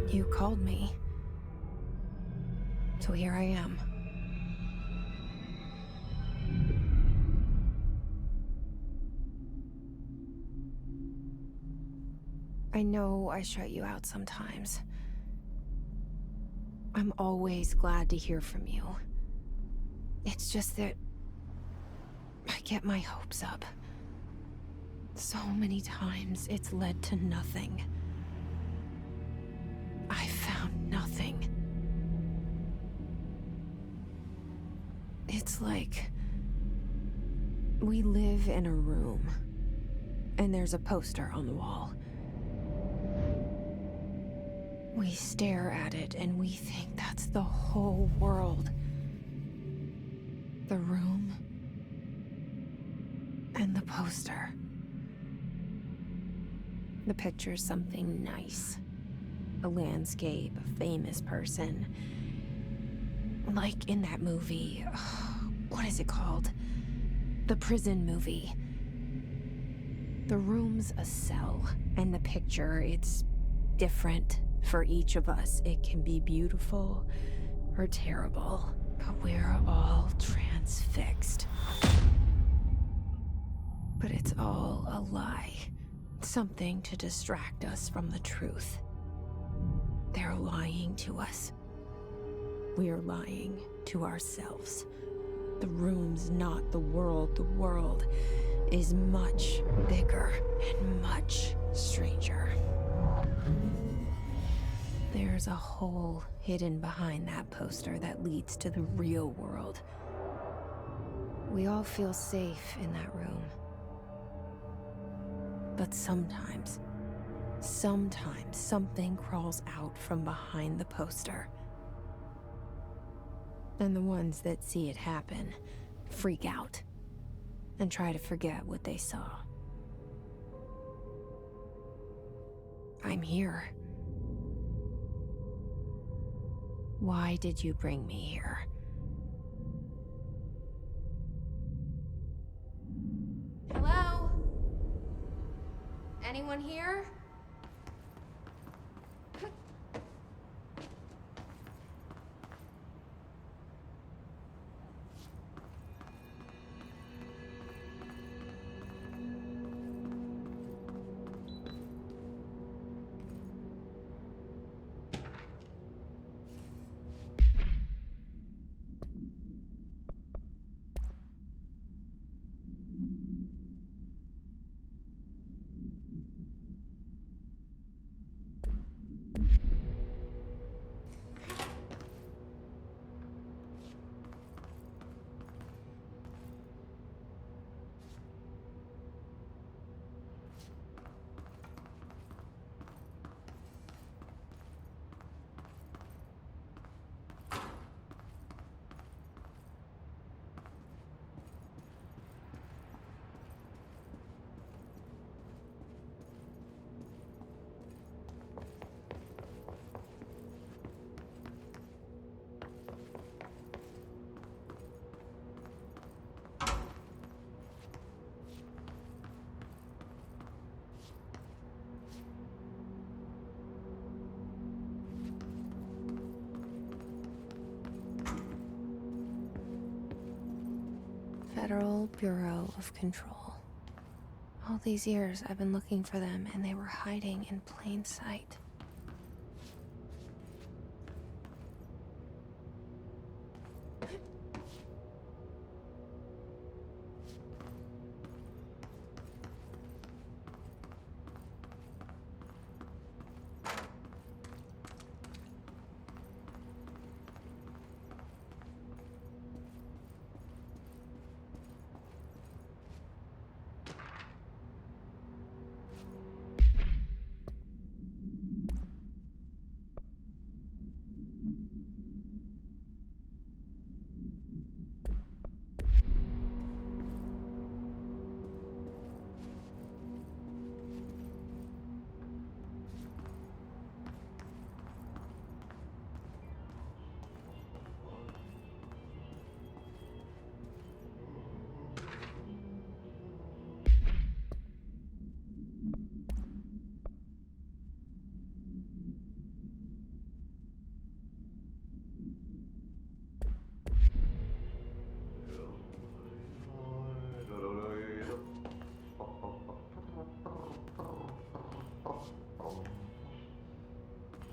You called me. So here I am. I know I shut you out sometimes. I'm always glad to hear from you. It's just that I get my hopes up. So many times it's led to nothing. I found nothing. It's like we live in a room, and there's a poster on the wall. We stare at it and we think that's the whole world. The room and the poster. The picture's something nice. A landscape, a famous person. Like in that movie, what is it called? The prison movie. The room's a cell, and the picture, it's different for each of us. It can be beautiful or terrible, but we're all transfixed. But it's all a lie. Something to distract us from the truth. They're lying to us. We're lying to ourselves. The room's not the world. The world is much bigger and much stranger. There's a hole hidden behind that poster that leads to the real world. We all feel safe in that room. But sometimes something crawls out from behind the poster. And the ones that see it happen freak out and try to forget what they saw. I'm here. Why did you bring me here? Hello? Anyone here? Federal Bureau of Control. All these years I've been looking for them, and they were hiding in plain sight.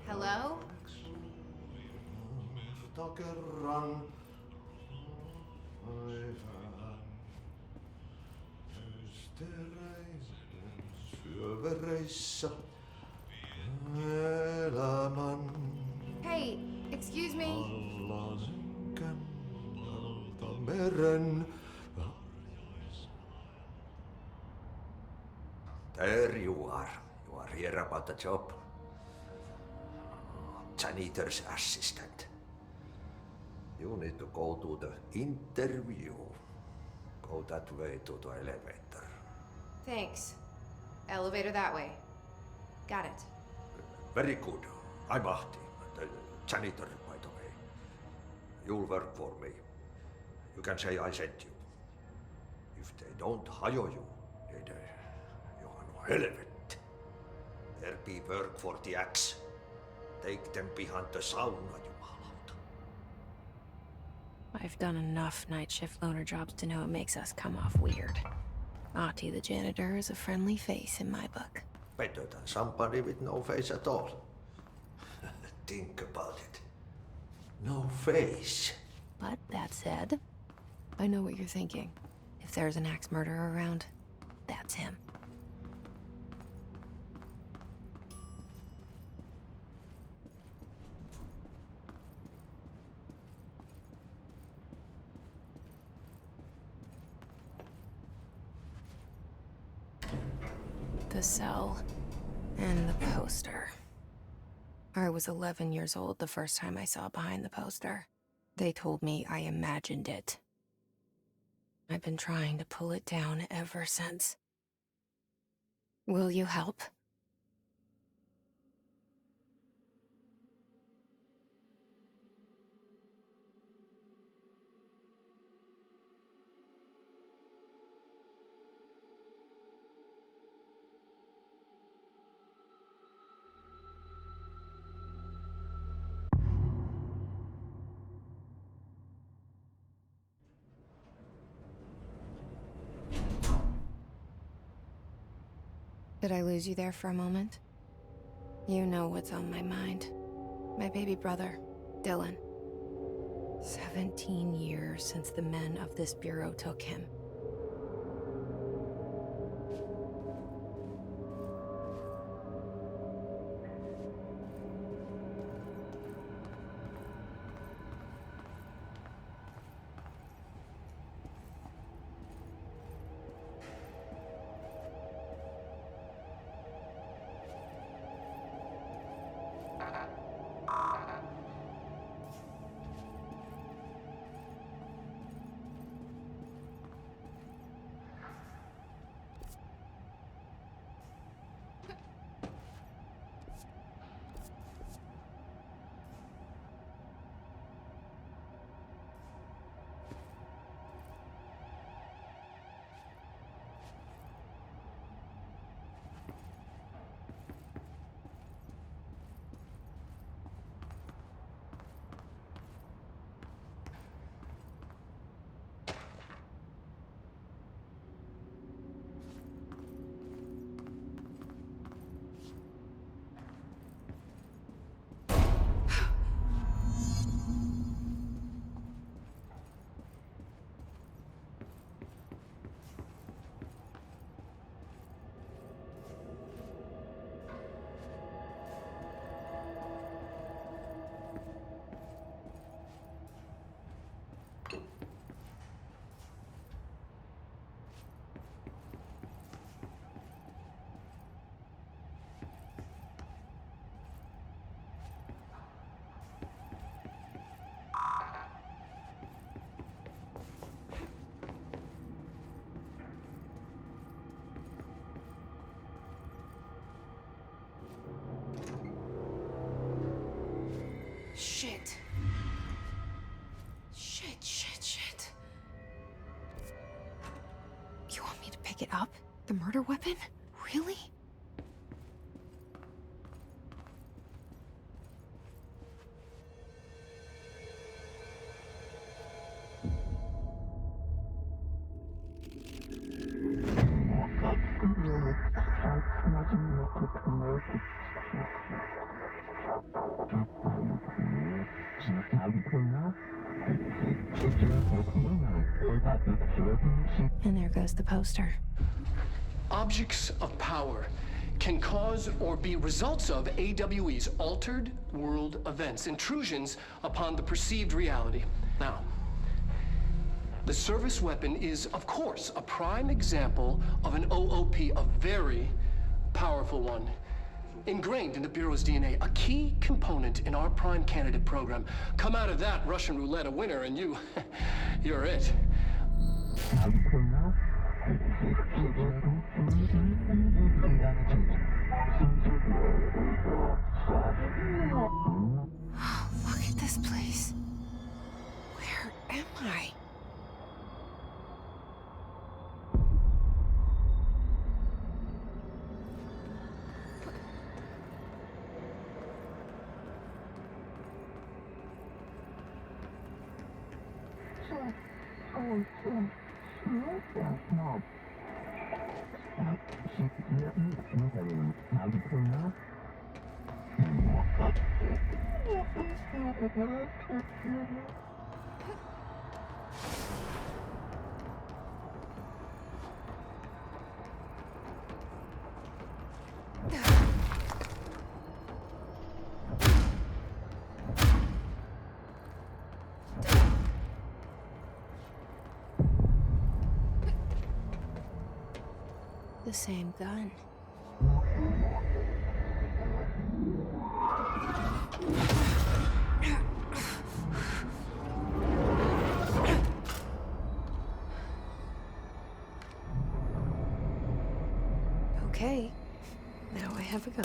Hello? Kerran päivän ystäreiden syövereissä elämän Hey, excuse me. alla synkän meren. There you are. You are here about the job. Janitor's assistant. You need to go to the interview. Go that way to the elevator. Thanks. Elevator that way. Got it. Very good. I'm Ahti, the janitor, by the way. You'll work for me. You can say I sent you. If they don't hire you, then you are no helvet. There be work for the axe. Take them behind the sauna, jumalauta. I've done enough night shift loner jobs to know it makes us come off weird. Ahti the janitor is a friendly face in my book. Better than somebody with no face at all. Think about it. No face. But that said, I know what you're thinking. If there's an axe murderer around, that's him. The cell and the poster. I was 11 years old the first time I saw behind the poster. They told me I imagined it. I've been trying to pull it down ever since. Will you help? Did I lose you there for a moment? You know what's on my mind. My baby brother, Dylan. 17 years since the men of this bureau took him. Shit. Shit. You want me to pick it up? The murder weapon? Really? And there goes the poster. Objects of power can cause or be results of AWE's altered world events, intrusions upon the perceived reality. Now, the service weapon is, of course, a prime example of an OOP, a very powerful one, ingrained in the Bureau's DNA, a key component in our prime candidate program. Come out of that Russian roulette a winner, and you're it. Oh, look at this place. Where am I? The same gun. Okay, now I have a gun.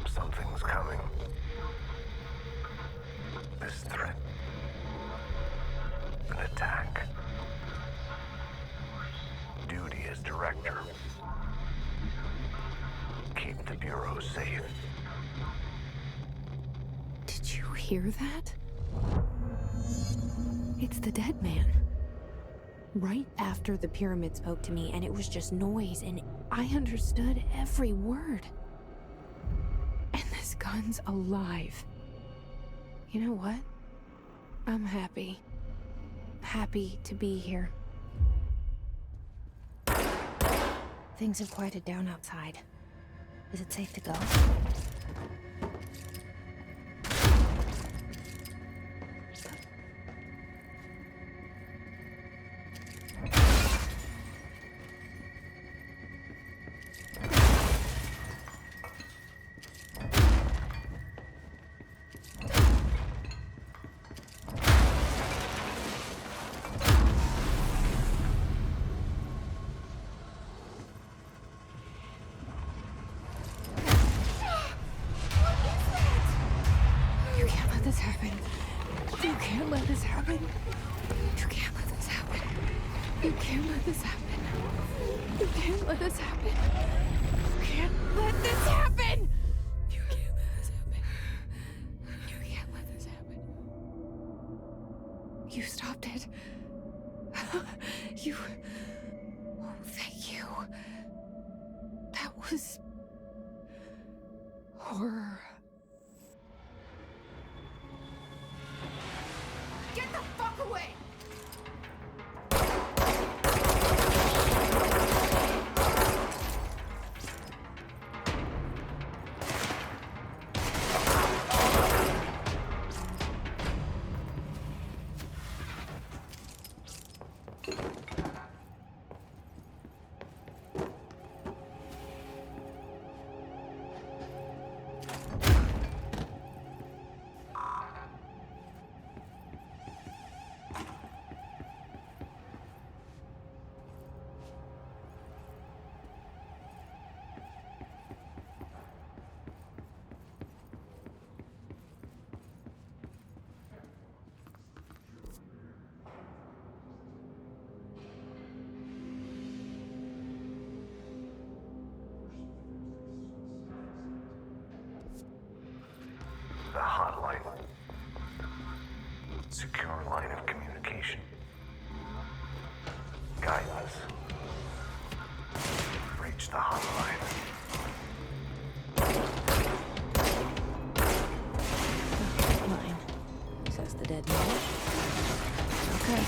Something's coming. This threat. An attack. Duty as director. Keep the Bureau safe. Did you hear that? It's the dead man. Right after the pyramid spoke to me, and it was just noise, and I understood every word. And this gun's alive. You know what? I'm happy. Happy to be here. Things have quieted down outside. Is it safe to go? This happen. You can't let this happen. You can't let this happen. You can't let this happen. You can't let this happen. You can't let this happen! You can't let this happen. You can't let this happen. You stopped it. You... Oh, thank you. That was... horror. Get the fuck away! The hotline. Secure line of communication. Guidance. Reach the hotline. Line. Says the dead man. Okay.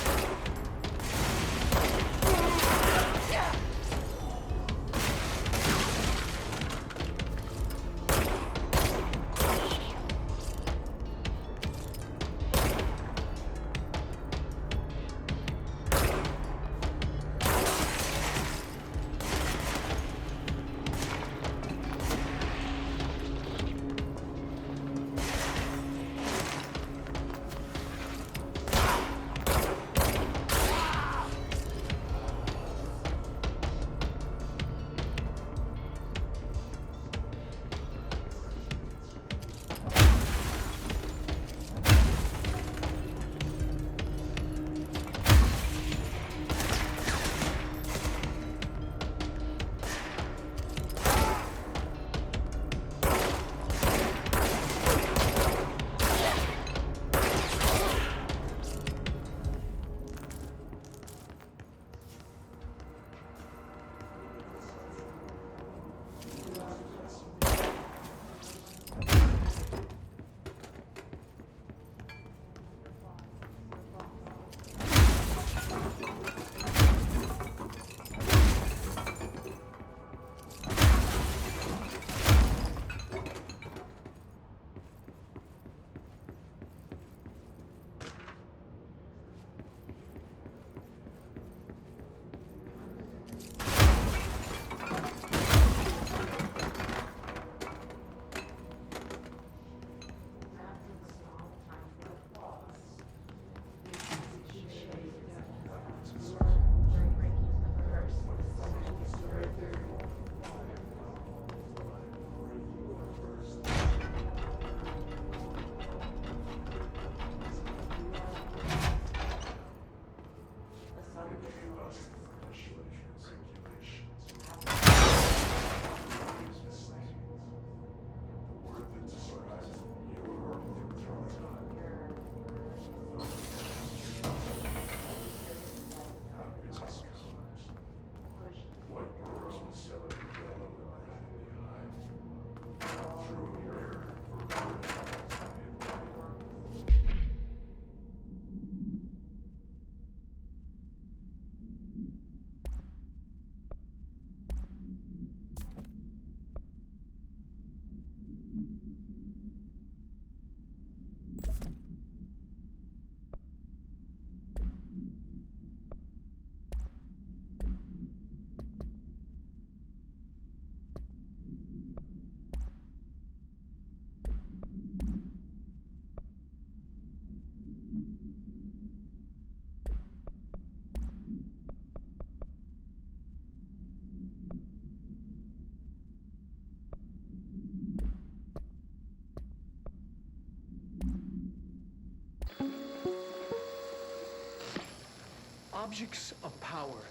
Objects of power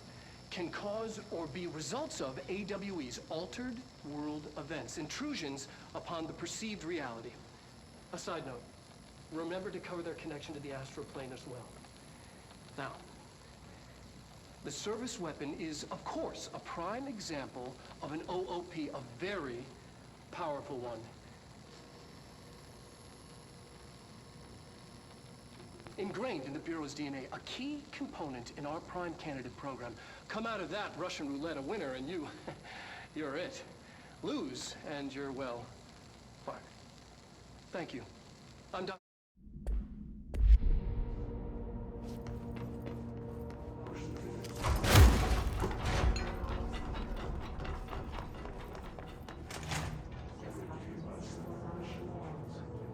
can cause or be results of AWE's altered world events, intrusions upon the perceived reality. A side note, remember to cover their connection to the astral plane as well. Now, the service weapon is, of course, a prime example of an OOP, a very powerful one. Ingrained in the Bureau's DNA, a key component in our prime candidate program. Come out of that Russian roulette a winner and you're it. Lose and you're, well, fired. Thank you. I'm done.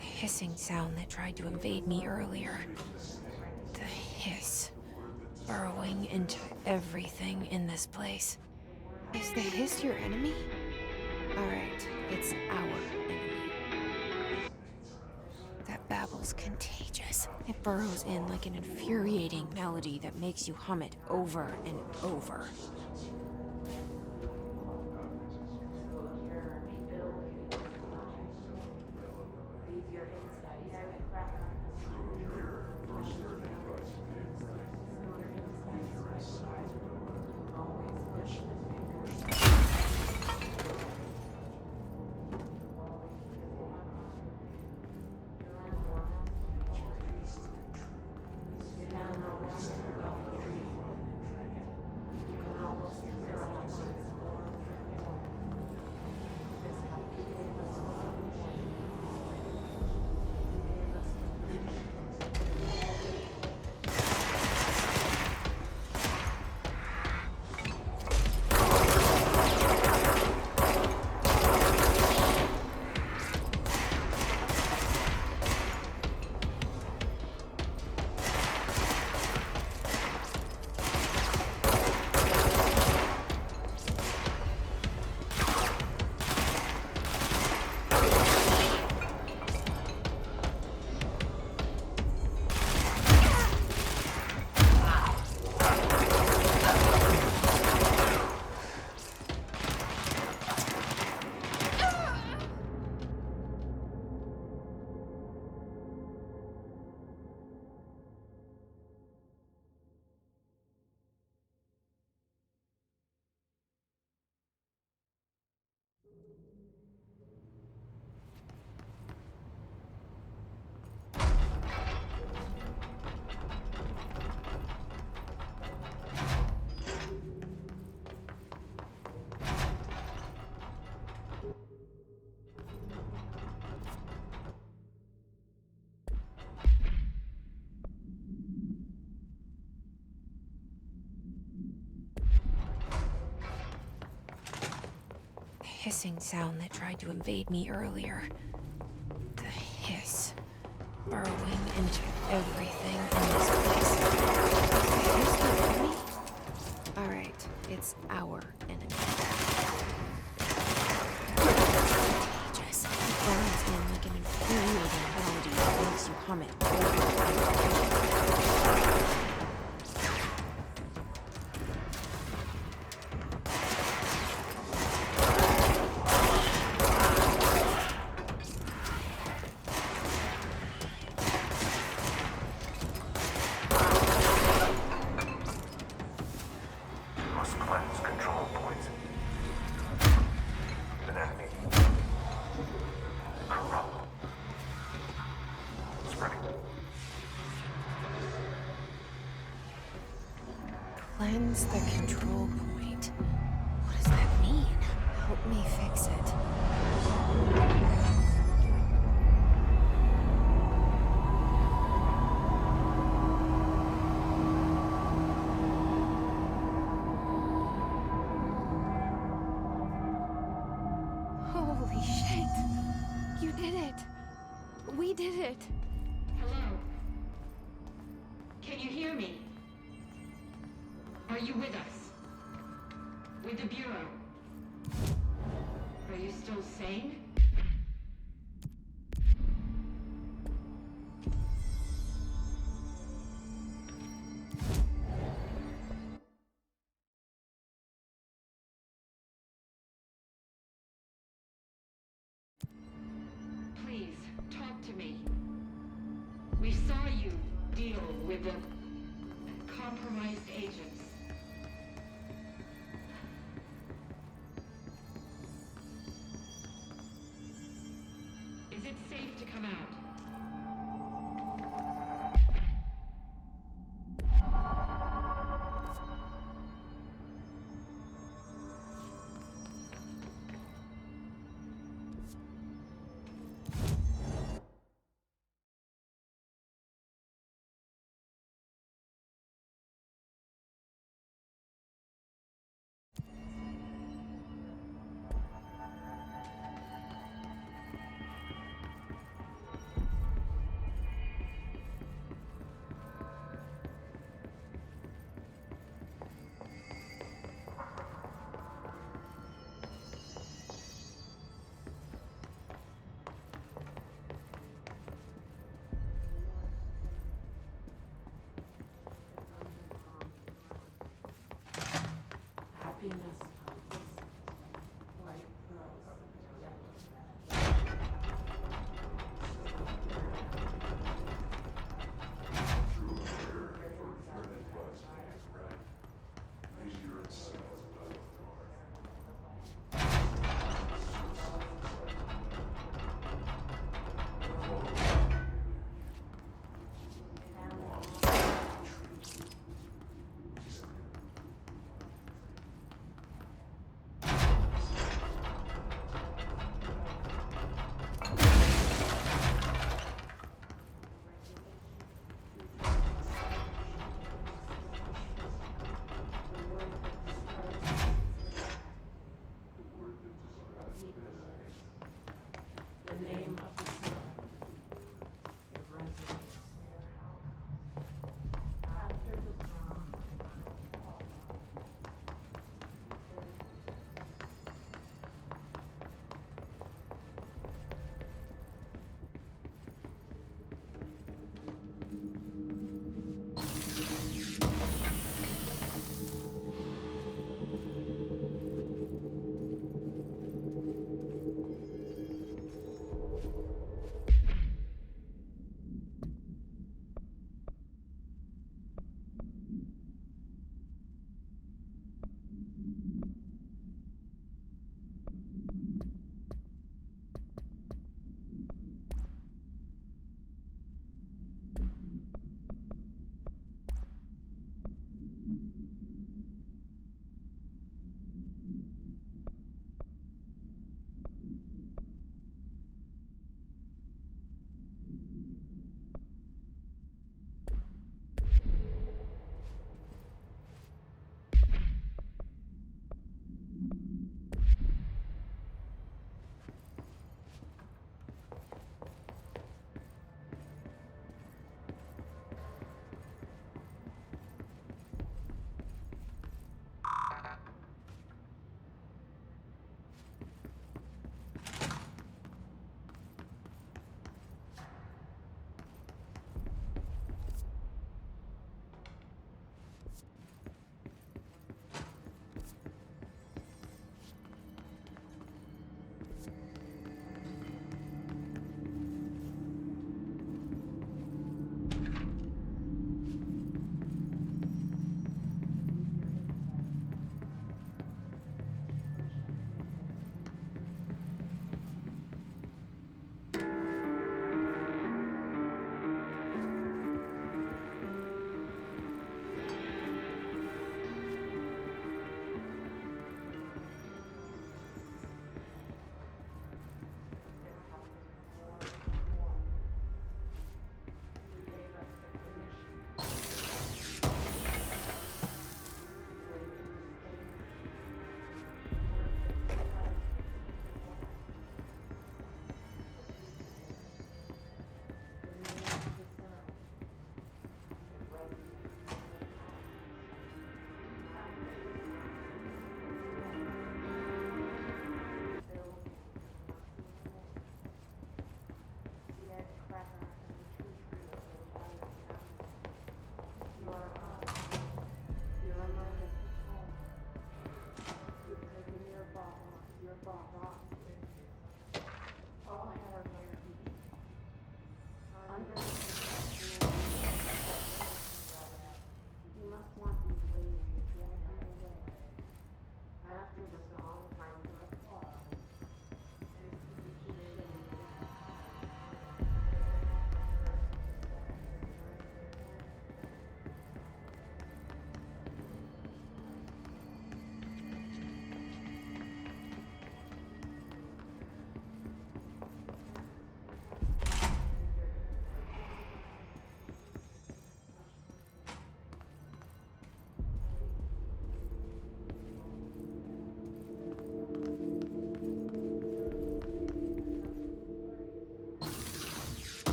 Hissing sound that tried to invade me earlier. The hiss. Burrowing into everything in this place. Is the hiss your enemy? Alright, it's our enemy. That babble's contagious. It burrows in like an infuriating melody that makes you hum it over and over. Hissing sound that tried to invade me earlier. The hiss. Burrowing into everything in this place. The hiss your enemy? Alright, it's our enemy. Contagious. It burns in like an infuriating melody that makes you hum it over and over. Must cleanse control points. An enemy. Corrupt. Spreading. Cleanse the control point. What does that mean? Help me fix it. Holy shit! You did it! We did it! Hello? Can you hear me? Are you with us? With the Bureau? Are you still sane? to me. We saw you deal with the compromised agents. Is it safe to come out?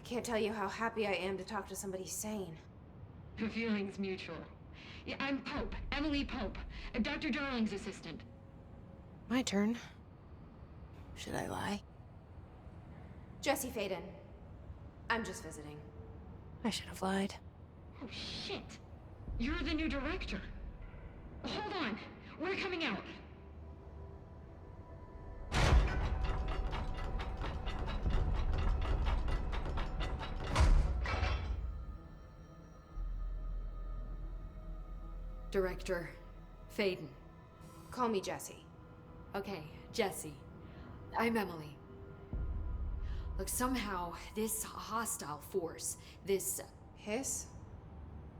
Can't tell you how happy I am to talk to somebody sane. The feeling's mutual. Yeah, I'm Pope, Emily Pope, Dr. Darling's assistant. My turn. Should I lie? Jesse Faden. I'm just visiting. I should have lied. Oh, shit. You're the new director. Hold on. We're coming out. Director Faden. Call me Jesse. Okay, Jesse. I'm Emily. Look, somehow this hostile force, this... Hiss?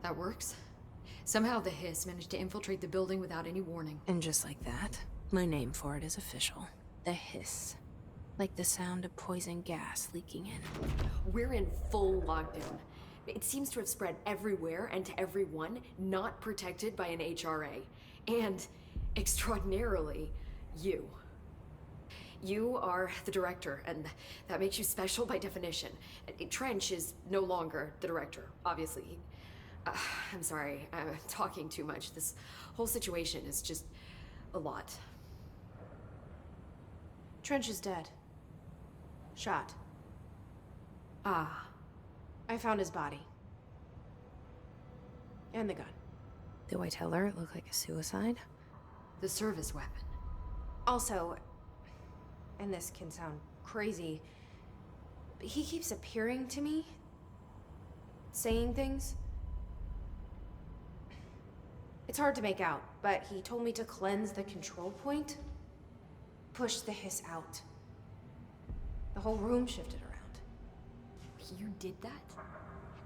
that works? Somehow the hiss managed to infiltrate the building without any warning. And just like that, my name for it is official. The hiss. Like the sound of poison gas leaking in. We're in full lockdown. It seems to have spread everywhere and to everyone not protected by an HRA. And, extraordinarily, you. You are the director, and that makes you special by definition. Trench is no longer the director, obviously. I'm sorry, I'm talking too much. This whole situation is just a lot. Trench is dead. Shot. Ah. I found his body. And the gun. Do I tell her it looked like a suicide? The service weapon. Also, and this can sound crazy, but he keeps appearing to me. Saying things. It's hard to make out, but he told me to cleanse the control point. Push the hiss out. The whole room shifted around. You did that?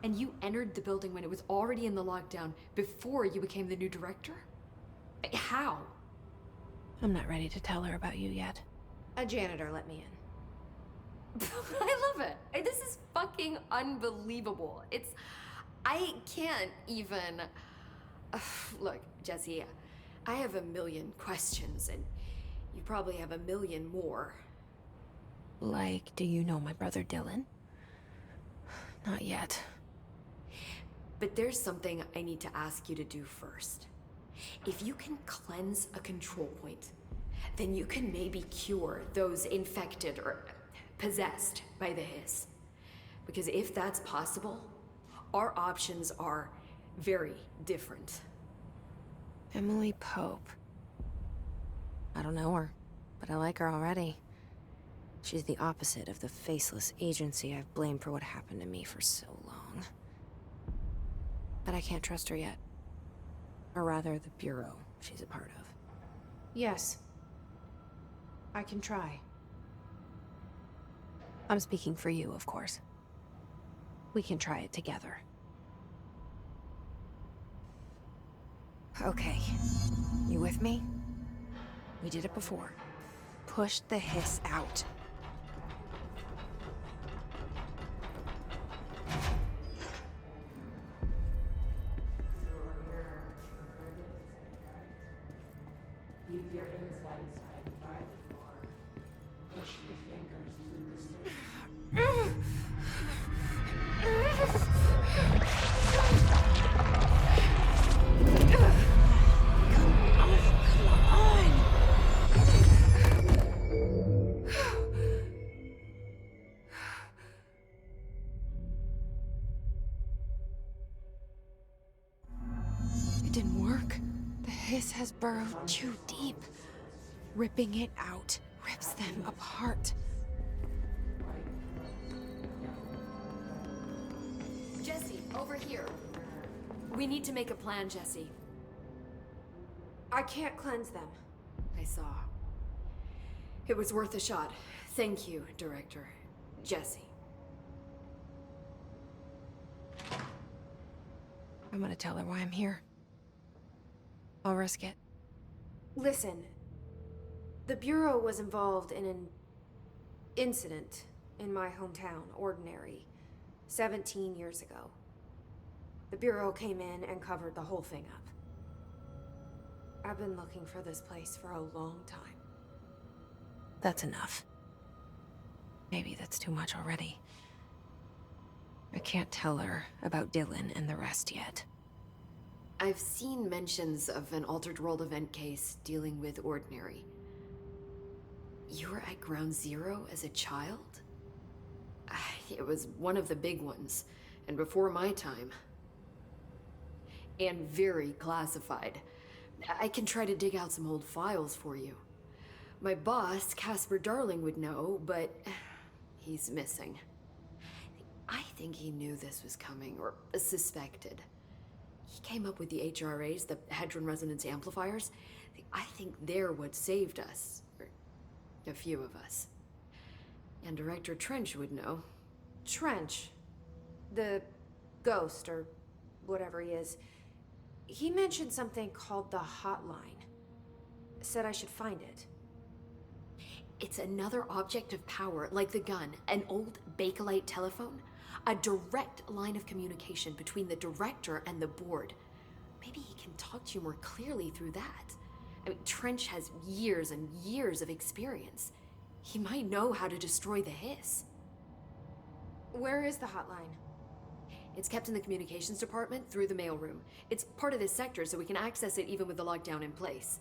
And you entered the building when it was already in the lockdown before you became the new director? How? I'm not ready to tell her about you yet. A janitor let me in. I love it. This is fucking unbelievable. I can't even... Look, Jesse, I have a million questions, and you probably have a million more. Like, do you know my brother Dylan? Not yet. But there's something I need to ask you to do first. If you can cleanse a control point, then you can maybe cure those infected or possessed by the hiss. Because if that's possible, our options are very different. Emily Pope. I don't know her, but I like her already. She's the opposite of the faceless agency I've blamed for what happened to me for so long. But I can't trust her yet. Or rather, the Bureau she's a part of. Yes. I can try. I'm speaking for you, of course. We can try it together. Okay. You with me? We did it before. Push the hiss out. Has burrowed too deep. Ripping it out rips them apart. Jesse, over here. We need to make a plan, Jesse. I can't cleanse them. I saw. It was worth a shot. Thank you, Director. Jesse. I'm gonna tell her why I'm here. I'll risk it. Listen, the Bureau was involved in an incident in my hometown, Ordinary, 17 years ago. The Bureau came in and covered the whole thing up. I've been looking for this place for a long time. That's enough. Maybe that's too much already. I can't tell her about Dylan and the rest yet. I've seen mentions of an Altered World event case dealing with Ordinary. You were at Ground Zero as a child? It was one of the big ones, and before my time. And very classified. I can try to dig out some old files for you. My boss, Casper Darling, would know, but he's missing. I think he knew this was coming, or suspected. He came up with the HRAs, the Hadron Resonance Amplifiers. I think they're what saved us. Or a few of us. And Director Trench would know. Trench. The ghost, or whatever he is. He mentioned something called the Hotline. Said I should find it. It's another object of power, like the gun, an old Bakelite telephone. A direct line of communication between the director and the board. Maybe he can talk to you more clearly through that. I mean, Trench has years and years of experience. He might know how to destroy the hiss. Where is the hotline? It's kept in the communications department through the mailroom. It's part of this sector, so we can access it even with the lockdown in place.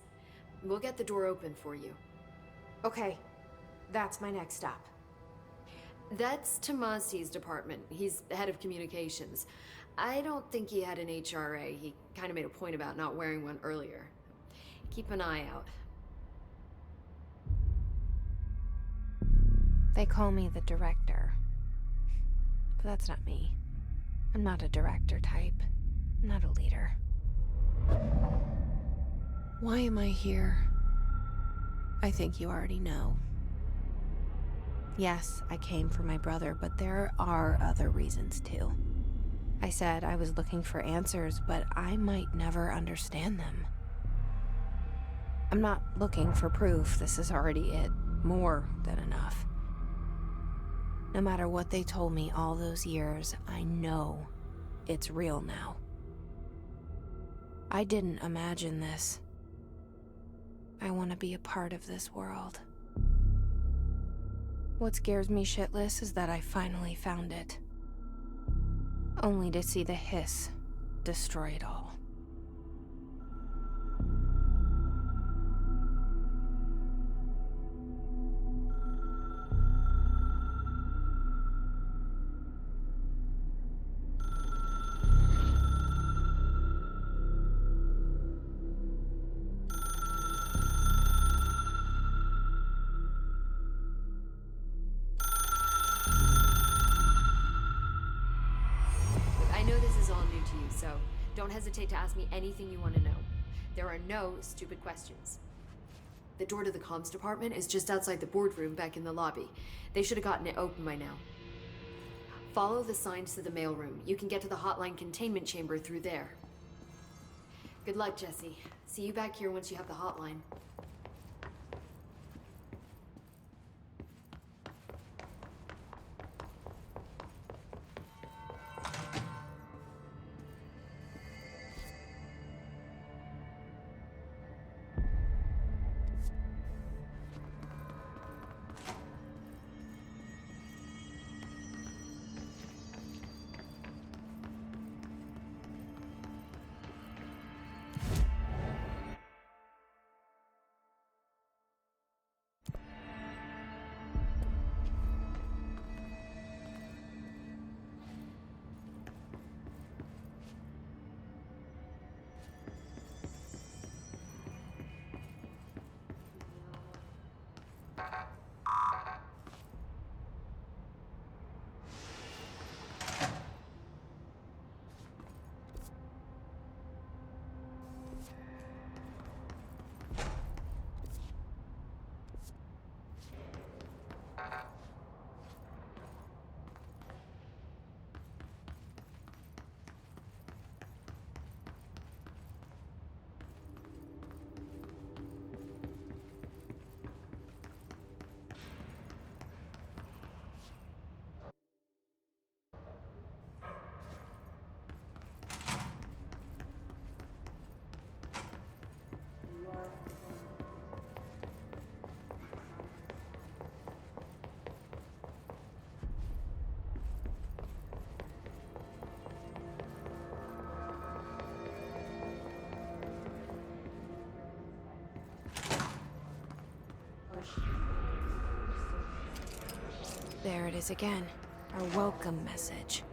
We'll get the door open for you. Okay, that's my next stop. That's Tomasi's department. He's head of communications. I don't think he had an HRA. He kind of made a point about not wearing one earlier. Keep an eye out. They call me the director. But that's not me. I'm not a director type. I'm not a leader. Why am I here? I think you already know. Yes, I came for my brother, but there are other reasons too. I said I was looking for answers, but I might never understand them. I'm not looking for proof. This is already it. More than enough. No matter what they told me all those years, I know it's real now. I didn't imagine this. I want to be a part of this world. What scares me shitless is that I finally found it. Only to see the hiss destroy it all. I know this is all new to you, so don't hesitate to ask me anything you want to know. There are no stupid questions. The door to the comms department is just outside the boardroom back in the lobby. They should have gotten it open by now. Follow the signs to the mailroom. You can get to the hotline containment chamber through there. Good luck, Jesse. See you back here once you have the hotline. There it is again. Our welcome message.